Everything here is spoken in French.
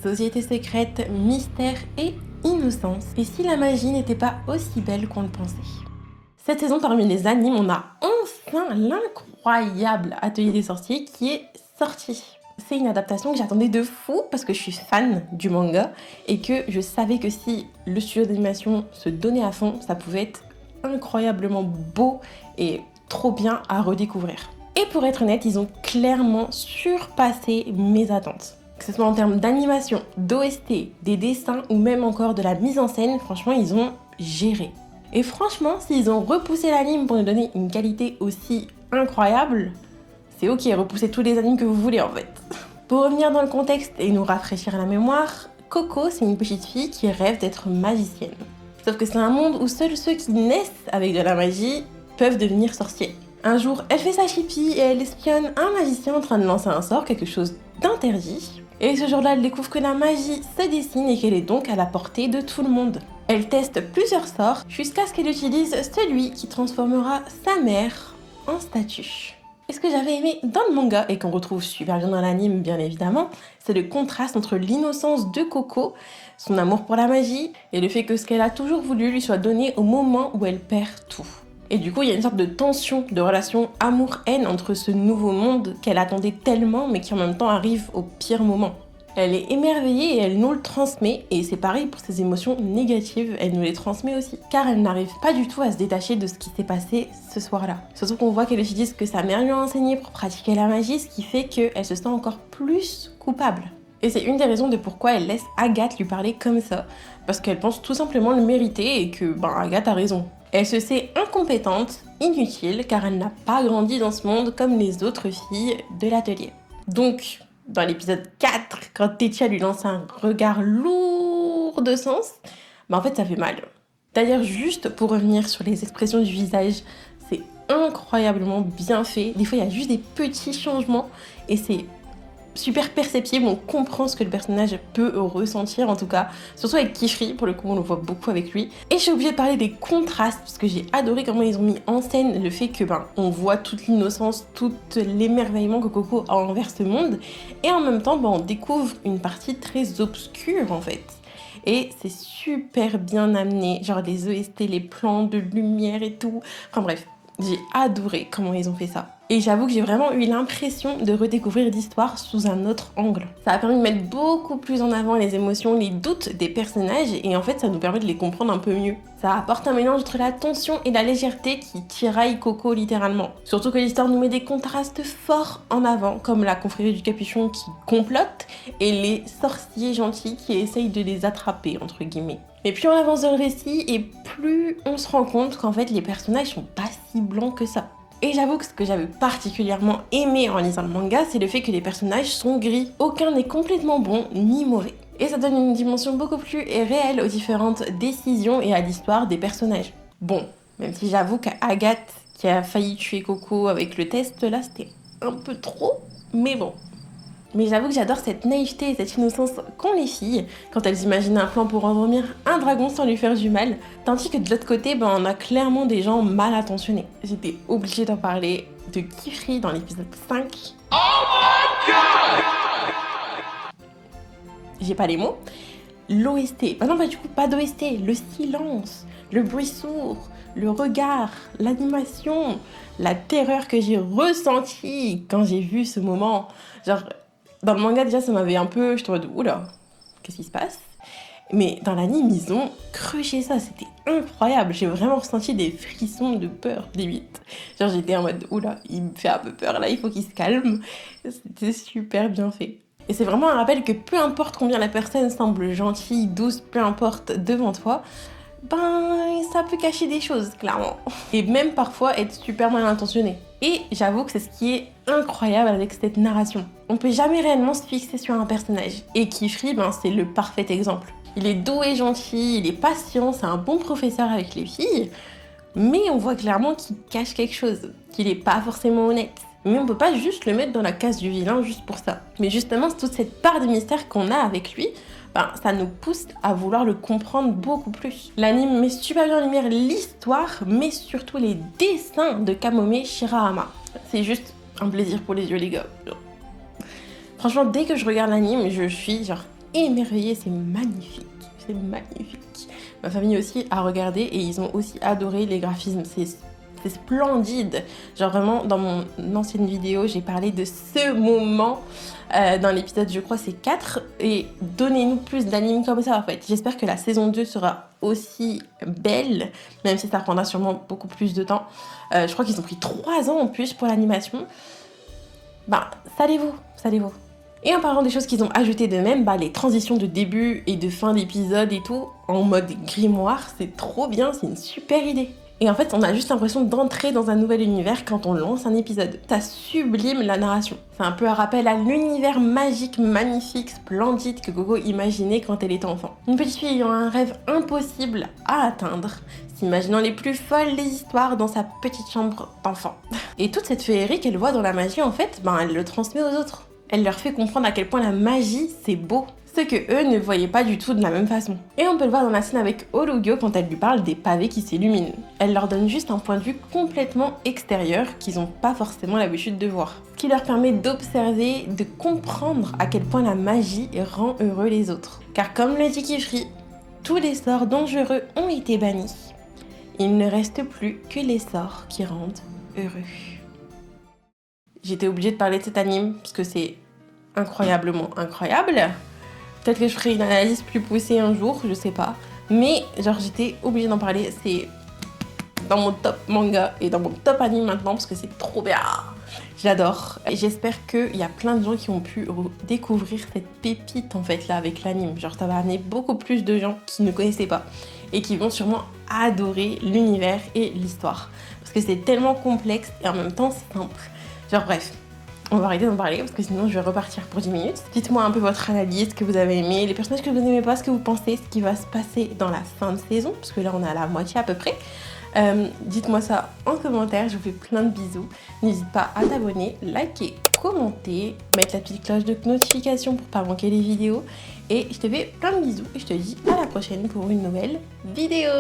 société secrète, mystère et innocence. Et si la magie n'était pas aussi belle qu'on le pensait? Cette saison, parmi les animes, on a enfin l'incroyable Atelier des sorciers qui est sorti. C'est une adaptation que j'attendais de fou parce que je suis fan du manga et que je savais que si le studio d'animation se donnait à fond, ça pouvait être incroyablement beau et trop bien à redécouvrir. Et pour être honnête, ils ont clairement surpassé mes attentes. Que ce soit en termes d'animation, d'OST, des dessins ou même encore de la mise en scène, franchement, ils ont géré. Et franchement, s'ils ont repoussé l'anime pour nous donner une qualité aussi incroyable, c'est ok, repoussez tous les animes que vous voulez en fait. Pour revenir dans le contexte et nous rafraîchir la mémoire, Coco, c'est une petite fille qui rêve d'être magicienne. Sauf que c'est un monde où seuls ceux qui naissent avec de la magie peuvent devenir sorciers. Un jour, elle fait sa chipie et elle espionne un magicien en train de lancer un sort, quelque chose d'interdit. Et ce jour-là, elle découvre que la magie se dessine et qu'elle est donc à la portée de tout le monde. Elle teste plusieurs sorts jusqu'à ce qu'elle utilise celui qui transformera sa mère en statue. Et ce que j'avais aimé dans le manga, et qu'on retrouve super bien dans l'anime bien évidemment, c'est le contraste entre l'innocence de Coco, son amour pour la magie, et le fait que ce qu'elle a toujours voulu lui soit donné au moment où elle perd tout. Et du coup, il y a une sorte de tension, de relation amour-haine entre ce nouveau monde qu'elle attendait tellement, mais qui en même temps arrive au pire moment. Elle est émerveillée et elle nous le transmet, et c'est pareil pour ses émotions négatives, elle nous les transmet aussi, car elle n'arrive pas du tout à se détacher de ce qui s'est passé ce soir-là. Surtout qu'on voit qu'elle utilise ce que sa mère lui a enseigné pour pratiquer la magie, ce qui fait qu'elle se sent encore plus coupable. Et c'est une des raisons de pourquoi elle laisse Agathe lui parler comme ça, parce qu'elle pense tout simplement le mériter et que Agathe a raison. Elle se sait incompétente, inutile, car elle n'a pas grandi dans ce monde comme les autres filles de l'atelier. Donc, dans l'épisode 4, quand Tetia lui lance un regard lourd de sens, en fait ça fait mal. D'ailleurs, juste pour revenir sur les expressions du visage, c'est incroyablement bien fait. Des fois, il y a juste des petits changements et c'est super perceptible, on comprend ce que le personnage peut ressentir en tout cas, surtout avec Kifri, pour le coup on le voit beaucoup avec lui. Et j'ai oublié de parler des contrastes, parce que j'ai adoré comment ils ont mis en scène le fait que on voit toute l'innocence, tout l'émerveillement que Coco a envers ce monde, et en même temps on découvre une partie très obscure en fait. Et c'est super bien amené, genre les OST, les plans de lumière et tout, enfin bref, j'ai adoré comment ils ont fait ça. Et j'avoue que j'ai vraiment eu l'impression de redécouvrir l'histoire sous un autre angle. Ça a permis de mettre beaucoup plus en avant les émotions, les doutes des personnages, et en fait ça nous permet de les comprendre un peu mieux. Ça apporte un mélange entre la tension et la légèreté qui tiraille Coco littéralement. Surtout que l'histoire nous met des contrastes forts en avant, comme la confrérie du capuchon qui complote, et les sorciers gentils qui essayent de les attraper, entre guillemets. Et plus on avance dans le récit, et plus on se rend compte qu'en fait les personnages sont pas si blancs que ça. Et j'avoue que ce que j'avais particulièrement aimé en lisant le manga, c'est le fait que les personnages sont gris. Aucun n'est complètement bon ni mauvais. Et ça donne une dimension beaucoup plus réelle aux différentes décisions et à l'histoire des personnages. Bon, même si j'avoue qu'Agathe, qui a failli tuer Coco avec le test, là c'était un peu trop, mais bon. Mais j'avoue que j'adore cette naïveté et cette innocence qu'ont les filles quand elles imaginent un plan pour endormir un dragon sans lui faire du mal, tandis que de l'autre côté, on a clairement des gens mal intentionnés. J'étais obligée d'en parler de Kifri dans l'épisode 5. Oh my god! J'ai pas les mots. L'OST, du coup pas d'OST, le silence, le bruit sourd, le regard, l'animation, la terreur que j'ai ressentie quand j'ai vu ce moment. Genre, dans le manga, déjà, ça m'avait un peu... J'étais en mode, oula, qu'est-ce qui se passe? Mais dans l'anime, ils ont crushé ça, c'était incroyable. J'ai vraiment ressenti des frissons de peur, limite. Genre, j'étais en mode, oula, il me fait un peu peur, là, il faut qu'il se calme. C'était super bien fait. Et c'est vraiment un rappel que peu importe combien la personne semble gentille, douce, peu importe, devant toi, ça peut cacher des choses, clairement. Et même parfois être super mal intentionné. Et j'avoue que c'est ce qui est incroyable avec cette narration. On peut jamais réellement se fixer sur un personnage. Et Kifri, c'est le parfait exemple. Il est doux et gentil, il est patient, c'est un bon professeur avec les filles, mais on voit clairement qu'il cache quelque chose, qu'il est pas forcément honnête. Mais on peut pas juste le mettre dans la case du vilain juste pour ça. Mais justement, c'est toute cette part de mystère qu'on a avec lui, ça nous pousse à vouloir le comprendre beaucoup plus. L'anime met super bien en lumière l'histoire, mais surtout les dessins de Kamome Shirahama. C'est juste un plaisir pour les yeux, les gars. Franchement, dès que je regarde l'anime, je suis émerveillée, c'est magnifique, c'est magnifique. Ma famille aussi a regardé et ils ont aussi adoré les graphismes, c'est splendide. Genre vraiment, dans mon ancienne vidéo, j'ai parlé de ce moment dans l'épisode, je crois c'est 4, et donnez-nous plus d'anime comme ça en fait. J'espère que la saison 2 sera aussi belle, même si ça prendra sûrement beaucoup plus de temps. Je crois qu'ils ont pris 3 ans en plus pour l'animation. Bah, salez-vous, salez-vous. Et en parlant des choses qu'ils ont ajoutées de même, les transitions de début et de fin d'épisode et tout, en mode grimoire, c'est trop bien, c'est une super idée. Et en fait, on a juste l'impression d'entrer dans un nouvel univers quand on lance un épisode. Ça sublime la narration. C'est un peu un rappel à l'univers magique, magnifique, splendide que Coco imaginait quand elle était enfant. Une petite fille ayant un rêve impossible à atteindre, s'imaginant les plus folles des histoires dans sa petite chambre d'enfant. Et toute cette féerie qu'elle voit dans la magie, en fait, elle le transmet aux autres. Elle leur fait comprendre à quel point la magie, c'est beau. Ce que eux ne voyaient pas du tout de la même façon. Et on peut le voir dans la scène avec Olugyo quand elle lui parle des pavés qui s'illuminent. Elle leur donne juste un point de vue complètement extérieur qu'ils n'ont pas forcément l'habitude de voir. Ce qui leur permet d'observer, de comprendre à quel point la magie rend heureux les autres. Car comme le dit Kifri, tous les sorts dangereux ont été bannis. Il ne reste plus que les sorts qui rendent heureux. J'étais obligée de parler de cet anime parce que c'est incroyablement incroyable. Peut-être que je ferai une analyse plus poussée un jour, je sais pas. Mais genre j'étais obligée d'en parler, c'est dans mon top manga et dans mon top anime maintenant parce que c'est trop bien. J'adore. Et j'espère qu'il y a plein de gens qui ont pu découvrir cette pépite en fait là avec l'anime. Genre ça va amener beaucoup plus de gens qui ne connaissaient pas et qui vont sûrement adorer l'univers et l'histoire. Parce que c'est tellement complexe et en même temps simple. Genre bref. On va arrêter d'en parler parce que sinon je vais repartir pour 10 minutes. Dites-moi un peu votre analyse, ce que vous avez aimé, les personnages que vous n'aimez pas, ce que vous pensez, ce qui va se passer dans la fin de saison, parce que là on est à la moitié à peu près. Dites-moi ça en commentaire, je vous fais plein de bisous. N'hésite pas à t'abonner, liker, commenter, mettre la petite cloche de notification pour pas manquer les vidéos. Et je te fais plein de bisous et je te dis à la prochaine pour une nouvelle vidéo.